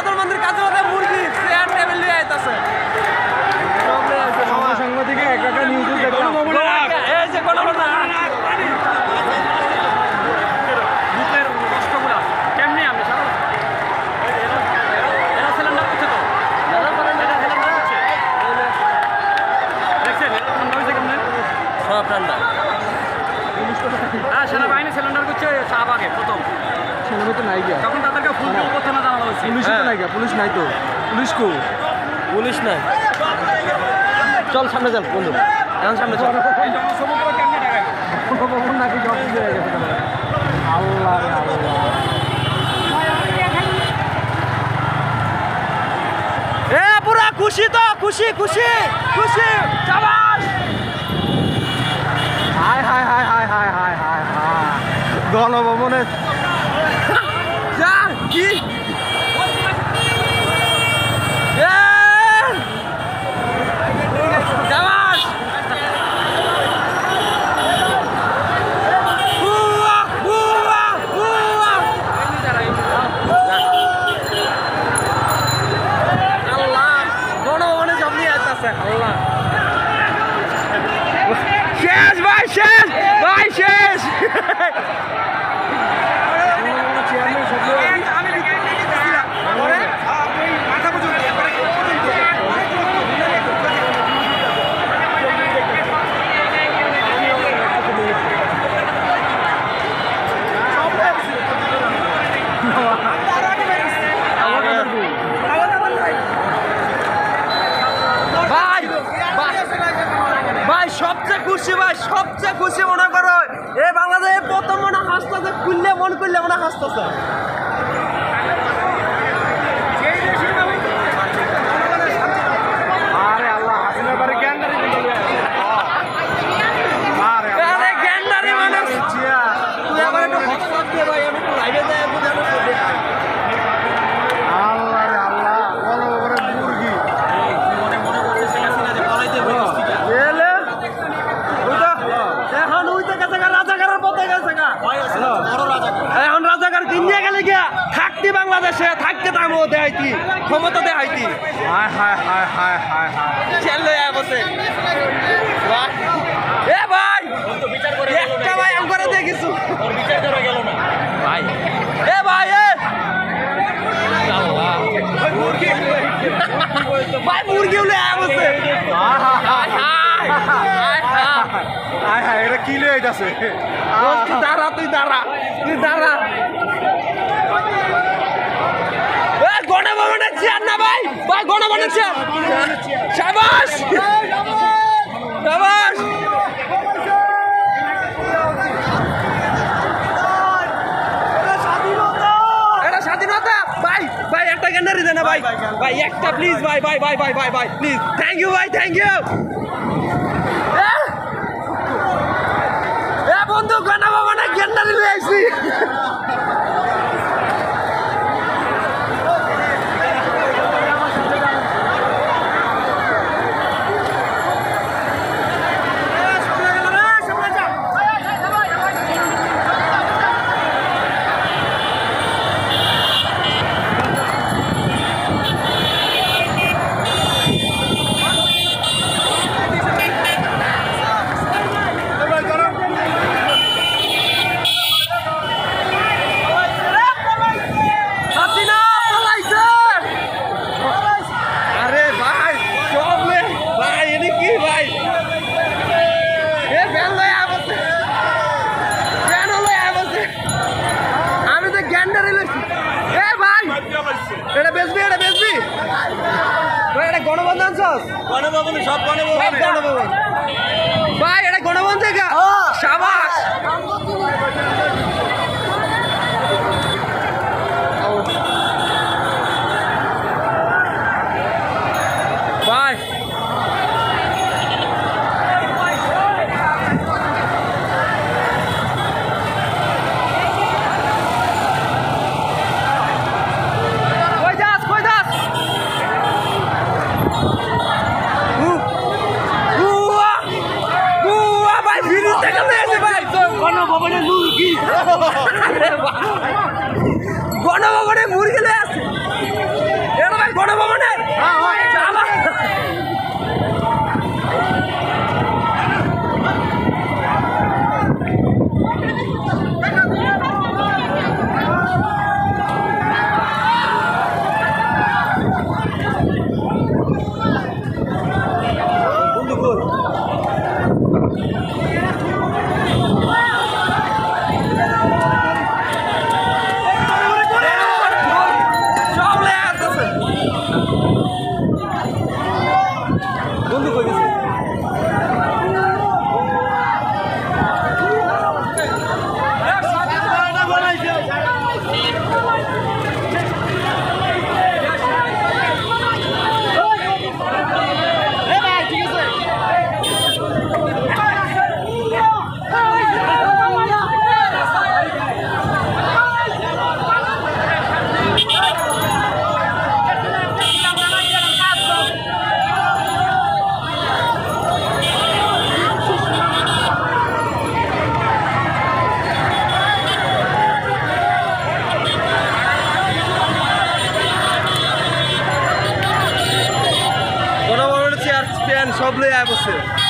প্রধানমন্ত্রীর কাছে মুরগি চেয়ার টেবিল নিয়ে আইতাছে সাংবাদিকে একা নিউজ দেখলাম এই যে গণভবন সেনাবাহিনী সিলিন্ডার করছে শাহবাগে প্রথম সেনাবাহিনী তো নাই গিয়া তখন তাদেরকে ফুল প্রথমে জানানো হয়েছে পুলিশ তো নাই গিয়া পুলিশ নাই তো পুলিশ নাই চল সামনে চল বন্ধু এখন সামনে চল নাকি জব দিয়ে গেছে আল্লাহ রে আল্লাহ এ পুরা খুশি তো খুশি খুশি খুশি শাবাশ হায় হায় হায় হায় হায় হায় হায় হায় গণভবনে যা কি শেষ ভাই শেষ ভাই শেষ সবচেয়ে খুশি ভাই সবচেয়ে খুশি মনে করো এই বাংলাদেশে প্রথম মনে হাসতেছে খুললে মন করলে মনে হাসতেছে আরে আল্লাহ হাসিনা বারে গ্যান্ডারি আরে গ্যান্ডারি মানে তুই আবার একটু হটস্পট দিয়ে ভাই আমি একটু লাইভে যাই বুঝানো আল্লাহ রে আল্লাহ বলো ওরে মুরগি মনে করছে সে হাসিনা যে পলাইতে এলে এখন উইতে গেছে রাজাকারের পথে গেছে এখন রাজাকার কিনিয়ে গেলে গিয়া থাকতি বাংলাদেশে থাকতে তামো দেখাইতি ক্ষমতা দেখাইতি হায় হায় হায় হায় হায় হায় ছেলে বসে এ ভাই একটা ভাই আম করে দিয়ে কিছু বিচার করা গেল না ভাই এ ভাই এ ভাই মুরগি উলে বসে হায় হায় এটা কি লয়ে যাচ্ছে দাঁড়া তুই দাঁড়া গণভবনের চেয়ার না ভাই ভাই গণভবনের চেয়ার শাবাশ শাবাশ এটা স্বাধীনতা ভাই ভাই একটা গ্যান্ডারি দেন না ভাই ভাই একটা প্লিজ ভাই ভাই ভাই ভাই ভাই ভাই প্লিজ থ্যাংক ইউ ভাই থ্যাংক ইউ বন্ধু গণভবনে গ্যান্ডারি লয়ে আইছি গণবন্ধন সব গণভবন ভাই এটা গণভবন থেকে শাবাশ ভাই গণভবনের মুরগি সব লই আয় বসছে